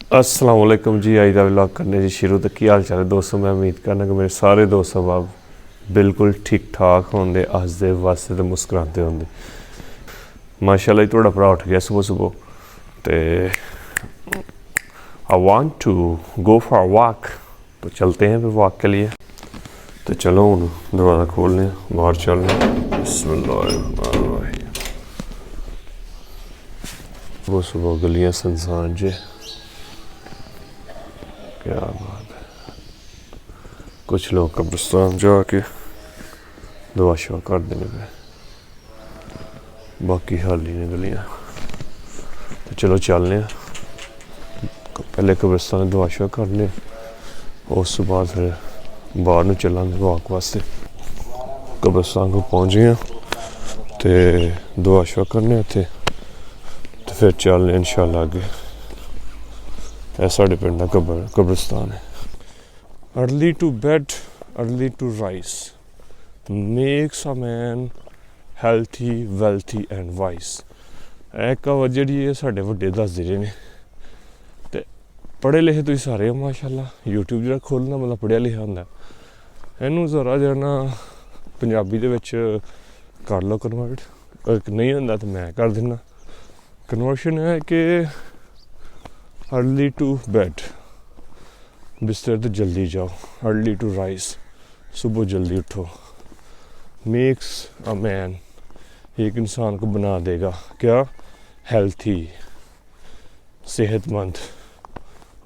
अस्सलाम वालेकुम जी। अज का व्लॉग करने जी शुरू। तो की हाल चाल है दोस्तों? मैं उम्मीद करना कि मेरे सारे दोस्त अब बिल्कुल ठीक ठाक होंगे, हसते वसते तो मुस्कुराते होंगे। माशाल्लाह जी थोड़ा भरा उठ गया सुबह सुबह तो I want to go for walk. तो चलते हैं फिर वॉक के लिए। तो चलो हूँ दरवाज़ा खोल लें, बाहर चल लें। सुबह सुबह गलियाँ सुनसान जे, क्या बात है। कुछ लोग कब्रिस्तान जाके दुआ शुआ कर देने पे, बाकी खाली ने गलियाँ। तो चलो चलने, पहले कब्रिस्तान दुआ शुआ करने, उस बाद फिर बाहर ਨੂੰ ਚੱਲਾਂਗੇ वॉक वास्ते। कब्रिस्तान को पहुँच गए तो दुआ शुआ करने उत्थे, तो फिर चलने इंशाल्लाह अगे। यह साढ़े पिंड का कब्रिस्तान है। Early to bed early to rise makes a man healthy wealthy and wise. यह कहावत जी है साढ़े वड्डे दसदे रहे ने। तो पढ़े लिखे तुसीं सारे हो माशाल्लाह। यूट्यूब जो खोलना मतलब पढ़िया लिखा होंदा। इनू जरा जरा ना पंजाबी दे विच कर लो कन्वर्ट, नहीं होंदा तो मैं कर दिना कन्वर्शन। है कि अर्ली टू बैड बिस्तर तो जल्दी जाओ, अर्ली टू राइज सुबह जल्दी उठो। मेक्स अ मैन एक इंसान को बना देगा क्या? हेल्थी सेहतमंद,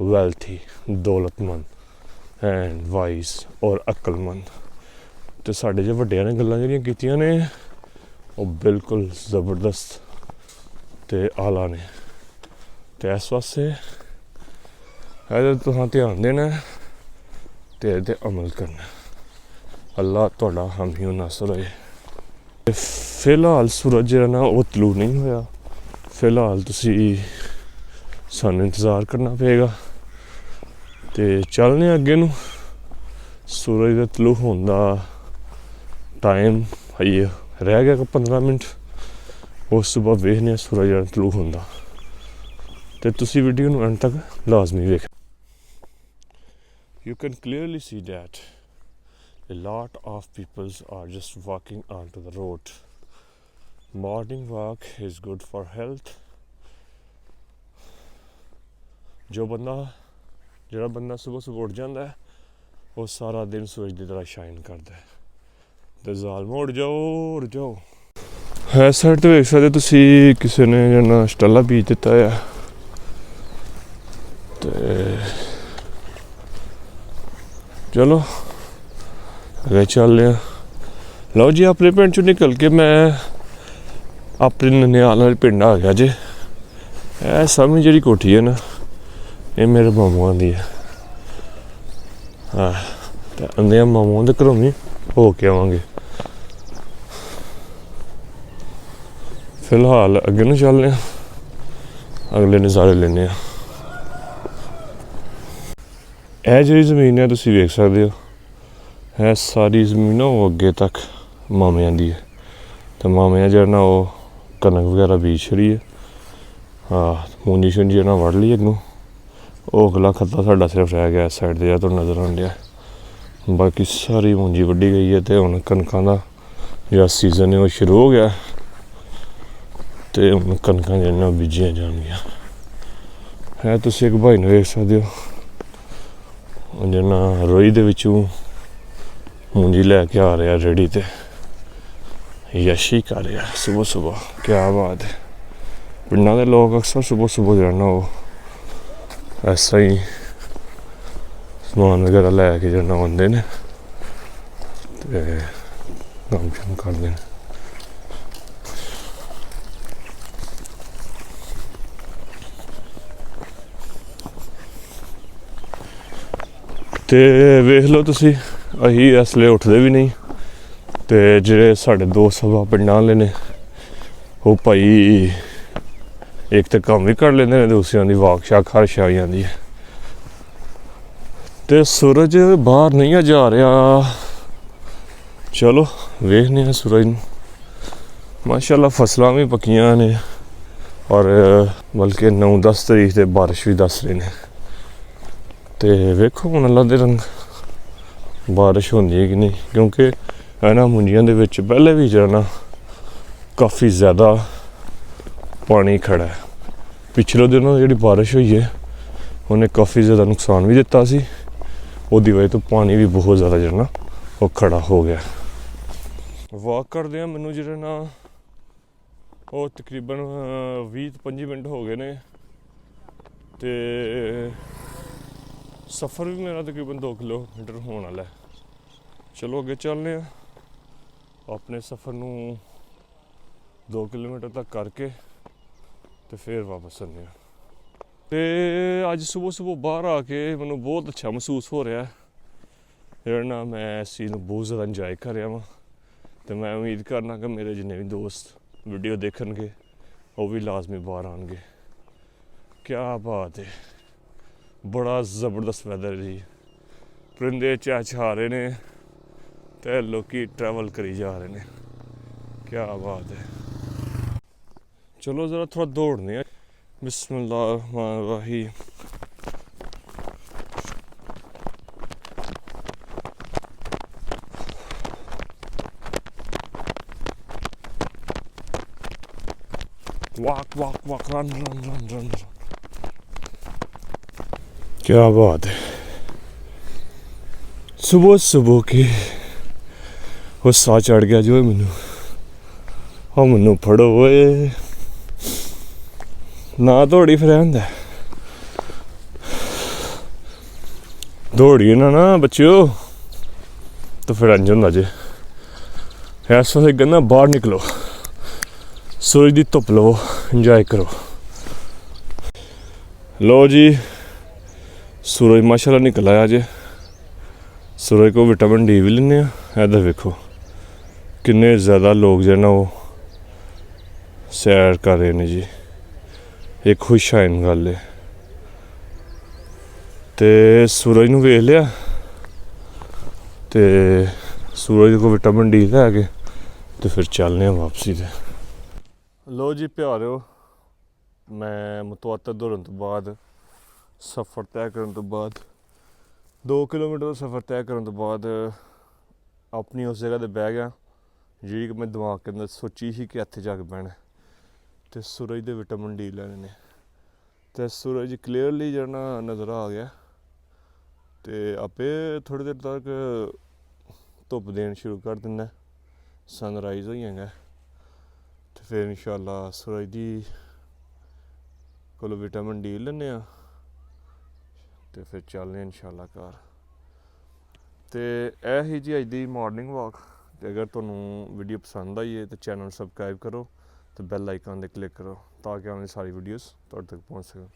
वेल्थी दौलतमंद, एंड वाइज और अक्लमंद। तो साढ़े जो वड्डियां ने गल्लां जेहड़ियां कीतियां ने वो बिल्कुल जबरदस्त ते आला ने। तो इस वास्ते अगर तुहां ध्यान देना ते अमल करना। अल्लाह तुहाडा हामी नासर होए। फिलहाल सूरज जो ना वो तलू नहीं होया। फिलहाल तुसी सानू इंतज़ार करना पेगा। तो चलने अगे नू। सूरज के तलू होने का टाइम हजे रह गया 15 मिनट। उस सुबह वेखने सूरज तलू होंदा। तो तुसी वीडियो नू अंत तक लाजमी वेख। You can clearly see that a lot of people are just walking onto the road. Morning walk is good for health. जो बंदा सुबह सुबह उठ जाता है वो सारा दिन सूरज की तरह शाइन करता है। तो जालमो उठ जाओ। है साइड तो वेख सकते तुसी किसी ने जना स्टाला बीज दिता है। तो चलो अगे चल रहे। लो जी अपने पिंड चो निकल के मैं अपने ननिहाल वाले पिंड आ गया जे। यह सामने जी कोठी है ना, ये मेरे मामूआ की है। हाँ तो आंदे मामूआ के घरों भी हो के आवांगे। फिलहाल अगे न चलने, अगले नज़ारे लेने। यह जी जमीन है तुसी वेख सकते हो, है सारी जमीन वो अगे तक मामियां दी है। तो मामियां जो ना वो कनक वगैरह बीज छड़ी है। हाँ मूंजी शूंजी ना वड़ ली अगू। वो अगला खत्ता साडा सिर्फ रह गया इस साइड से तो नज़र आन दिया। बाकी सारी मूंजी वड्डी गई है। तो हुण कनकां दा जो सीजन है वो शुरू हो गया। तो हुण कनकां जो बीजियां जाणगियां। है तुसी एक भाई नूं वेख सकते हो जना रोई दे विचों मूंजी लैके आ रहा रेहड़ी ते यशी कर रहा सुबह सुबह। क्या बात है। पिंडां दे लोग अक्सर सुबह सुबह जो ना वो ऐसा ही समान वगैरह लैके जो ना आंदे ने ते कम्म शम्म करदे ने। तो वेख लो तुसी अही इसलिए उठते भी नहीं। तो जे साढ़े दोस्त सभा पिंडां वाले ने वो भाई एक तो कम भी कर लेंदे ने, दूसरियां दी वाक शाक हर शे आई जांदी है। तो सूरज बाहर नहीं जा रहा। चलो वेखने सूरज नूं। माशाल्लाह फसलां भी पक्कियां ने और बल्कि 9-10 तरीक से बारिश भी दस रहे हैं। ਤੇ ਵੇਖੋ ਹੁਣ ਅੱਲਾ ਦੇ ਰੰਗ ਬਾਰਿਸ਼ ਹੁੰਦੀ ਹੈ ਕਿ ਨਹੀਂ, ਕਿਉਂਕਿ ਇਹਨਾਂ ਮੁੰਜੀਆਂ ਦੇ ਵਿੱਚ ਪਹਿਲੇ ਵੀ ਜਿਹੜਾ ਨਾ ਕਾਫੀ ਜ਼ਿਆਦਾ ਪਾਣੀ ਖੜਾ ਹੈ। ਪਿਛਲੇ ਦਿਨਾਂ ਜਿਹੜੀ ਬਾਰਿਸ਼ ਹੋਈ ਹੈ ਉਹਨੇ ਕਾਫੀ ਜ਼ਿਆਦਾ ਨੁਕਸਾਨ ਵੀ ਦਿੱਤਾ ਸੀ, ਉਹਦੀ ਵਜ੍ਹਾ ਤੋਂ ਪਾਣੀ ਵੀ ਬਹੁਤ ਜ਼ਿਆਦਾ ਜਿਹੜਾ ਨਾ ਉਹ ਖੜਾ ਹੋ ਗਿਆ। ਵਾਕ ਕਰਦੇ ਆ ਮੈਨੂੰ ਜਿਹੜਾ ਨਾ ਉਹ ਤਕਰੀਬਨ 20-25 ਮਿੰਟ ਹੋ ਗਏ ਨੇ, ਤੇ ਸਫ਼ਰ ਵੀ ਮੇਰਾ ਤਕਰੀਬਨ 2 ਕਿਲੋਮੀਟਰ ਹੋਣ ਵਾਲਾ ਹੈ। ਚਲੋ ਅੱਗੇ ਚੱਲਦੇ ਹਾਂ, ਆਪਣੇ ਸਫ਼ਰ ਨੂੰ 2 ਕਿਲੋਮੀਟਰ ਤੱਕ ਕਰਕੇ ਤੇ ਫਿਰ ਵਾਪਸ ਆਉਂਦੇ ਹਾਂ। ਤੇ ਅੱਜ ਸੁਬਹ ਬਾਹਰ ਆ ਕੇ ਮੈਨੂੰ ਬਹੁਤ ਅੱਛਾ ਮਹਿਸੂਸ ਹੋ ਰਿਹਾ, ਜਿਹੜਾ ਨਾ ਮੈਂ ਇਸ ਚੀਜ਼ ਨੂੰ ਬਹੁਤ ਜ਼ਿਆਦਾ ਇੰਜੋਏ ਕਰ ਰਿਹਾ ਵਾਂ। ਤੇ ਮੈਂ ਉਮੀਦ ਕਰਨਾ ਕਿ ਮੇਰੇ ਜਿੰਨੇ ਵੀ ਦੋਸਤ ਵੀਡੀਓ ਦੇਖਣਗੇ ਉਹ ਵੀ ਲਾਜ਼ਮੀ ਬਾਹਰ ਆਉਣਗੇ। ਕਿਆ ਬਾਤ ਹੈ, ਬੜਾ ਜ਼ਬਰਦਸਤ ਵੈਦਰ ਜੀ, ਪਰਿੰਦੇ ਚਹਿਚਹਾ ਰਹੇ ਨੇ ਤੇ ਲੋਕੀ ਟਰੈਵਲ ਕਰੀ ਜਾ ਰਹੇ ਨੇ। ਕਿਆ ਬਾਤ ਹੈ। ਚਲੋ ਜ਼ਰਾ ਥੋੜਾ ਦੌੜਨੇ ਆ। ਬਿਸਮਿल्लाह रहमान रहीम। walk run। क्या बात है, सुबह की वो सा चढ़ गया जो मैनू फड़ो ना दौड़ी फिर होंगे दौड़िए ना बच्चों, तो फिर इंज होंगे जे इस वास्ते कहना बाहर निकलो, सूरज की धुप लो, इंजॉय करो। लो जी सूरज माशाल्लाह निकल आया जे, सूरज को विटामिन डी भी लेने। इधर वेखो किन्ने ज़्यादा लोग जो ना वो सैर कर रहे हैं जी, एक खुश आइन गल है। तो सूरज नूं वेख लिया, तो सूरज को विटामिन डी लैके तो फिर चलने वापसी ते। लो जी प्यारो, मैं मुतवातर दौड़न तो बाद, सफ़र तय करन तो बाद, 2 किलोमीटर का सफ़र तय करन तो बाद अपनी उस जगह पर बह गया जी कि मैं दिमाग के अंदर सोची ही कि इत्थे जाके बहना। तो सूरज के विटामिन डी लैने ने, तो सूरज क्लीयरली जो नज़र आ गया। तो आपे थोड़ी देर तक धुप देन शुरू कर देना, सनराइज़ हो जाएगा। तो फिर इंशाअल्लाह सूरज की कोलो विटामिन डी लैने, तो फिर चलने इंशाअल्लाह घर। तो यह ही जी अज दी मॉर्निंग वॉक। तो अगर तुहानू वीडियो पसंद आई है तो चैनल सबसक्राइब करो, तो बैल आइकन पर क्लिक करो ताकि आने सारी वीडियोस तुहाडे तक पहुँच सकें।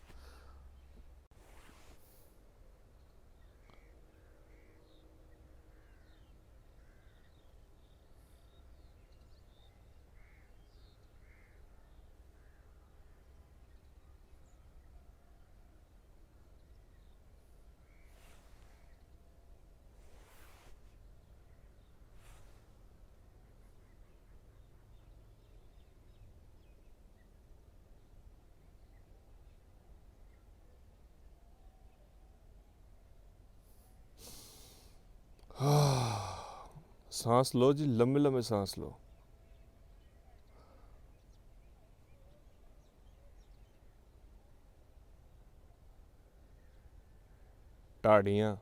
सांस लो जी, लंबे लंबे सांस लो। टाड़ियाँ